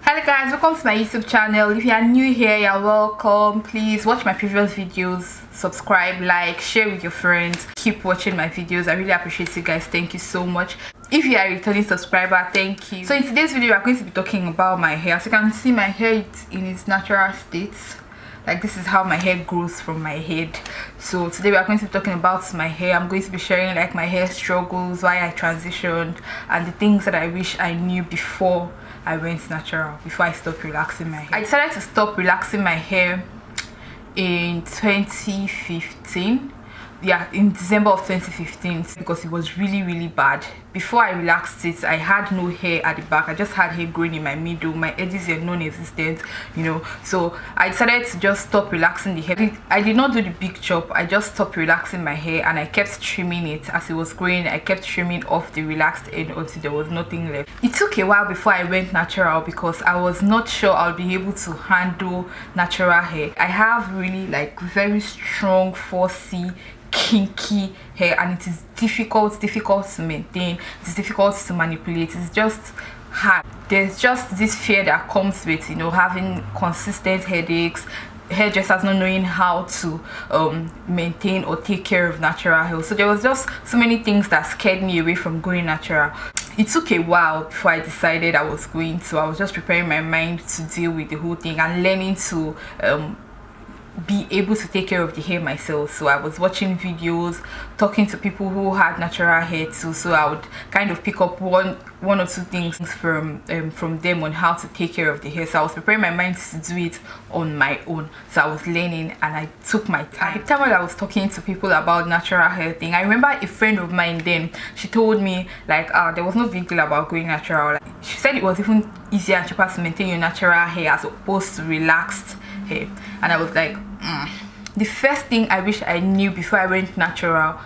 Hello guys, welcome to my YouTube channel. If you are new here, you're welcome. Please watch my previous videos, subscribe, like, share with your friends. Keep watching my videos. I really appreciate you guys. Thank you so much. If you are a returning subscriber, thank you. So in today's video, we are going to be talking about my hair. As you can see, my hair is in its natural state. Like, this is how my hair grows from my head. So today we are going to be talking about my hair. I'm going to be sharing like my hair struggles, why I transitioned, and the things that I wish I knew before I went natural, before I stopped relaxing my hair. I decided to stop relaxing my hair in 2015. Yeah, in December of 2015, because it was really bad. Before I relaxed it, I had no hair at the back. I just had hair growing in my middle. My edges were non-existent, you know. So I decided to just stop relaxing the hair. I did not do the big chop. I just stopped relaxing my hair and I kept trimming it as it was growing. I kept trimming off the relaxed end until there was nothing left. It took a while before I went natural because I was not sure I'll be able to handle natural hair. I have really like very strong 4C kinky hair, and it is difficult to maintain. It's difficult to manipulate. It's just hard. There's just this fear that comes with, you know, having consistent headaches, hairdressers not knowing how to maintain or take care of natural hair. So there was just so many things that scared me away from going natural. It took a while before I decided I was going to. I was just preparing my mind to deal with the whole thing and learning to be able to take care of the hair myself. So I was watching videos, talking to people who had natural hair too, so I would kind of pick up one or two things from them on how to take care of the hair. So I was preparing my mind to do it on my own. So I was learning and I took my time. At the time when I was talking to people about natural hair thing, I remember a friend of mine then, she told me like there was no big deal about going natural. Like, she said it was even easier and cheaper to maintain your natural hair as opposed to relaxed hair. And I was like, The first thing I wish I knew before I went natural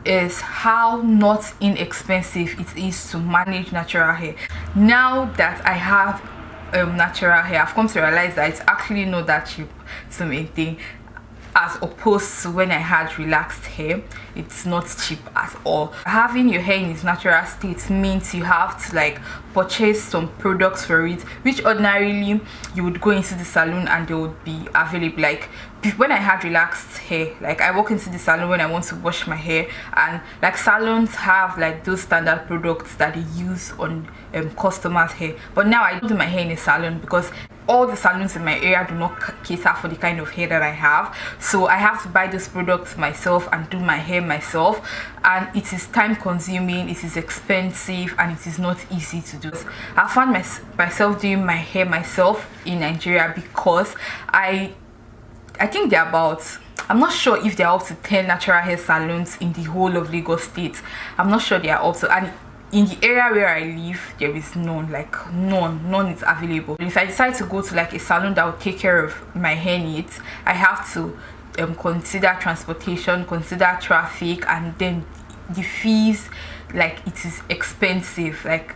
is how not inexpensive it is to manage natural hair. Now that I have natural hair, I've come to realize that it's actually not that cheap to maintain, as opposed to when I had relaxed hair. It's not cheap at all. Having your hair in its natural state means you have to like purchase some products for it, which ordinarily you would go into the salon and they would be available. Like when I had relaxed hair, like I walk into the salon when I want to wash my hair, and like salons have like those standard products that they use on customers' hair. But now I don't do my hair in a salon because all the salons in my area do not cater for the kind of hair that I have. So I have to buy those products myself and do my hair myself, and it is time consuming, it is expensive, and it is not easy to do. I found myself doing my hair myself in Nigeria because I think they're about, I'm not sure if they're up to 10 natural hair salons in the whole of Lagos State. I'm not sure they are up to, and in the area where I live, there is none. Like none is available. If I decide to go to like a salon that will take care of my hair needs, I have to consider transportation, consider traffic, and then the fees. Like it is expensive, like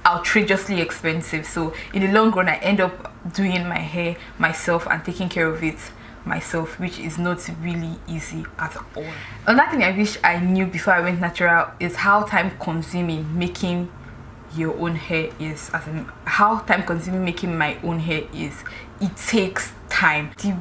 outrageously expensive. So in the long run, I end up doing my hair myself and taking care of it myself, which is not really easy at all. Another thing I wish I knew before I went natural is how time consuming making your own hair is. As in how time consuming making my own hair is. It takes time. The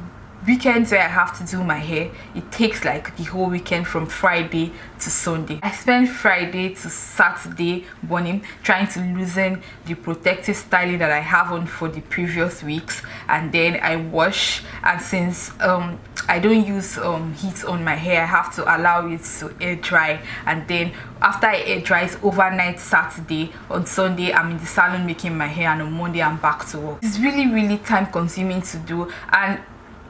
weekends where I have to do my hair, it takes like the whole weekend from Friday to Sunday. I spend Friday to Saturday morning trying to loosen the protective styling that I have on for the previous weeks, and then I wash. And since I don't use heat on my hair, I have to allow it to air dry, and then after it air dries overnight Saturday, on Sunday I'm in the salon making my hair, and on Monday I'm back to work. It's really time consuming to do, and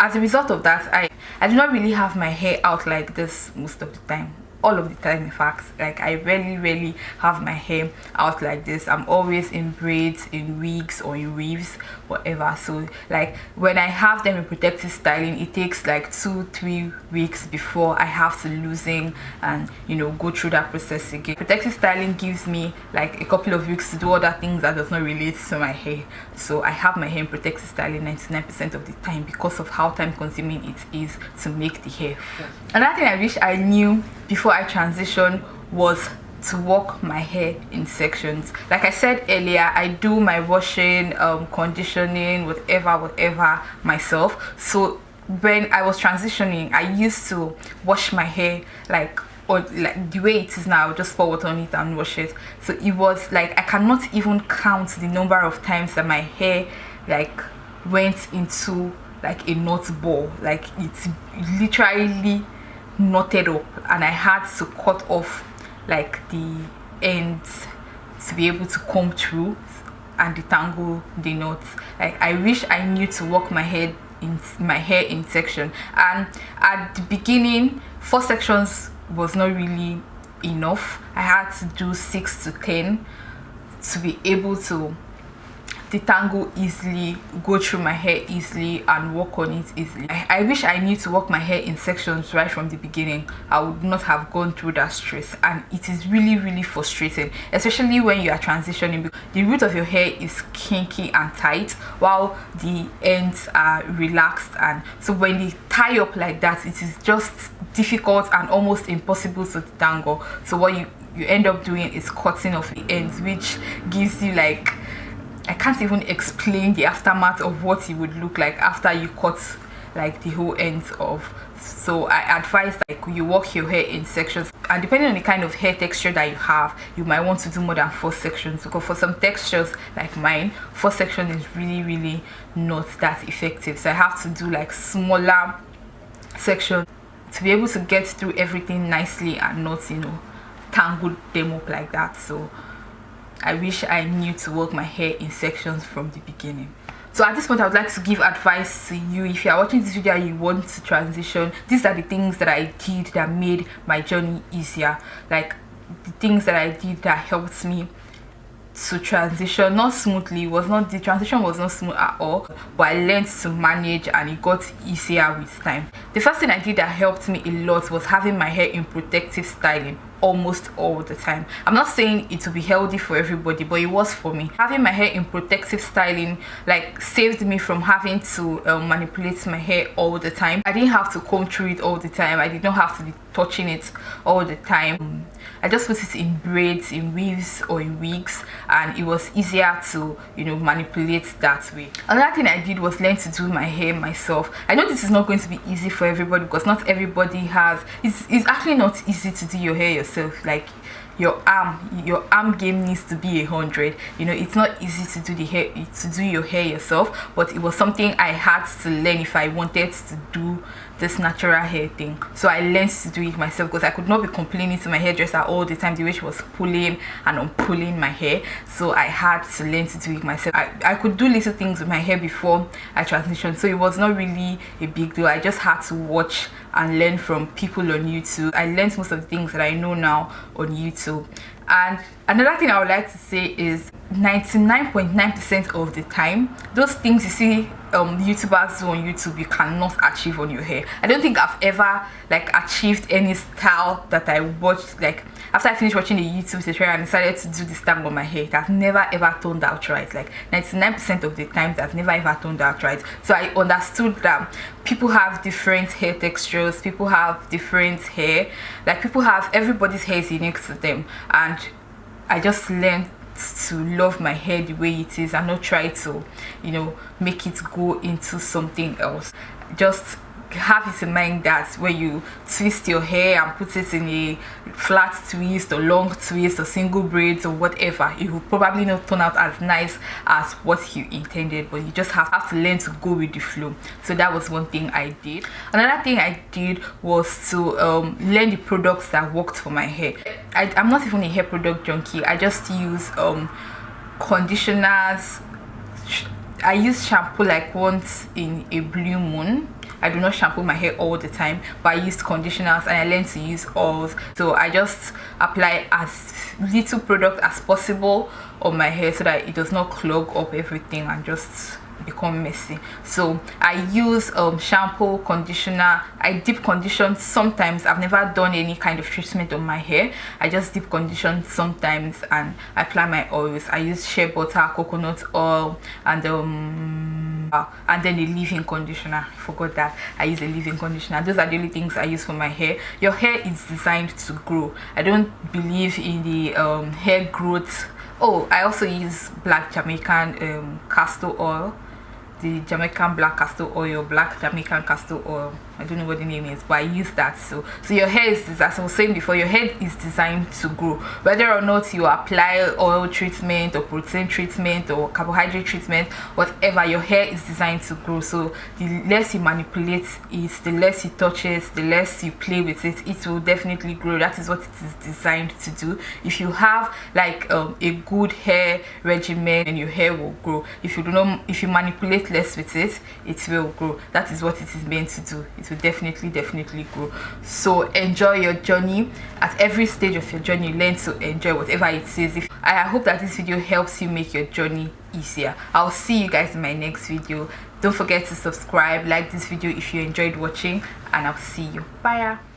as a result of that, I do not really have my hair out like this most of the time. All of the time, in fact. Like I rarely have my hair out like this. I'm always in braids, in wigs, or in weaves, whatever. So like when I have them in protective styling, it takes like 2-3 weeks before I have to loosen and, you know, go through that process again. Protective styling gives me like a couple of weeks to do other things that does not relate to my hair. So I have my hair in protective styling 99% of the time because of how time consuming it is to make the hair. Another thing I wish I knew before I transitioned was to work my hair in sections. Like I said earlier, I do my washing, conditioning, whatever myself. So when I was transitioning, I used to wash my hair like the way it is now. Just pour water on it and wash it. So it was like I cannot even count the number of times that my hair like went into like a knot ball. Like it's literally knotted up, and I had to cut off like the ends to be able to comb through and detangle the knots. Like I wish I knew to work my hair in section. And at the beginning, 4 sections was not really enough. I had to do 6 to 10 to be able to detangle easily, go through my hair easily, and work on it easily. I wish I knew to work my hair in sections right from the beginning. I would not have gone through that stress, and it is really frustrating, especially when you are transitioning, because the root of your hair is kinky and tight while the ends are relaxed, and so when they tie up like that, it is just difficult and almost impossible to detangle. So what you end up doing is cutting off the ends, which gives you like, I can't even explain the aftermath of what it would look like after you cut like the whole ends off. So I advise like you work your hair in sections, and depending on the kind of hair texture that you have, you might want to do more than 4 sections, because for some textures like mine, 4 sections is really not that effective. So I have to do like smaller sections to be able to get through everything nicely and not, you know, tangle them up like that. So I wish I knew to work my hair in sections from the beginning. So at this point, I would like to give advice to you. If you are watching this video and you want to transition, these are the things that I did that made my journey easier. Like the things that I did that helped me to transition, not smoothly. The transition was not smooth at all, but I learned to manage, and it got easier with time. The first thing I did that helped me a lot was having my hair in protective styling almost all the time. I'm not saying it will be healthy for everybody, but it was for me. Having my hair in protective styling like saved me from having to manipulate my hair all the time. I didn't have to comb through it all the time. I did not have to be touching it all the time. I just put it in braids, in weaves, or in wigs, and it was easier to, you know, manipulate that way. Another thing I did was learn to do my hair myself. I know this is not going to be easy for everybody, because not everybody has, it's actually not easy to do your hair yourself. Like your arm game needs to be 100. You know, it's not easy to do your hair yourself, but it was something I had to learn if I wanted to do this natural hair thing. So I learned to do it myself, because I could not be complaining to my hairdresser all the time the way she was pulling and unpulling my hair. So I had to learn to do it myself. I could do little things with my hair before I transitioned, so it was not really a big deal. I just had to watch and learn from people on YouTube. I learned most of the things that I know now on YouTube. And another thing I would like to say is 99.9% of the time, those things you see YouTubers do on YouTube, you cannot achieve on your hair. I don't think I've ever like achieved any style that I watched. Like after I finished watching the YouTube tutorial and decided to do this style on my hair, it has never ever turned out right. Like 99% of the time, that's never ever turned out right. So I understood that people have different hair textures, people have different hair, like everybody's hair is unique to them, and I just learned to love my hair the way it is and not try to, you know, make it go into something else. Just have it in mind that when you twist your hair and put it in a flat twist or long twist or single braids or whatever, it will probably not turn out as nice as what you intended, but you just have to learn to go with the flow. So that was one thing I did. Another thing I did was to learn the products that worked for my hair. I'm not even a hair product junkie. I just use conditioners. I use shampoo like once in a blue moon. I do not shampoo my hair all the time, but I used conditioners, and I learned to use oils. So I just apply as little product as possible on my hair so that it does not clog up everything and just become messy. So I use shampoo, conditioner. I deep condition sometimes. I've never done any kind of treatment on my hair. I just deep condition sometimes and I apply my oils. I use shea butter, coconut oil, and and then a leave-in conditioner. I forgot that I use a leave-in conditioner. Those are the only things I use for my hair. Your hair is designed to grow. I don't believe in the hair growth. Oh, I also use black Jamaican castor oil, the Jamaican black castor oil, black Jamaican castor oil. I don't know what the name is, but I use that. So your hair is, as I was saying before, your hair is designed to grow. Whether or not you apply oil treatment or protein treatment or carbohydrate treatment, whatever, your hair is designed to grow. So the less you manipulate it, the less you touch it, the less you play with it, it will definitely grow. That is what it is designed to do. If you have like a good hair regimen, and your hair will grow. If you manipulate less with it, it will grow. That is what it is meant to do. It will definitely grow. So enjoy your journey. At every stage of your journey, learn to enjoy whatever it is. I hope that this video helps you make your journey easier. I'll see you guys in my next video. Don't forget to subscribe, like this video if you enjoyed watching, and I'll see you. Bye.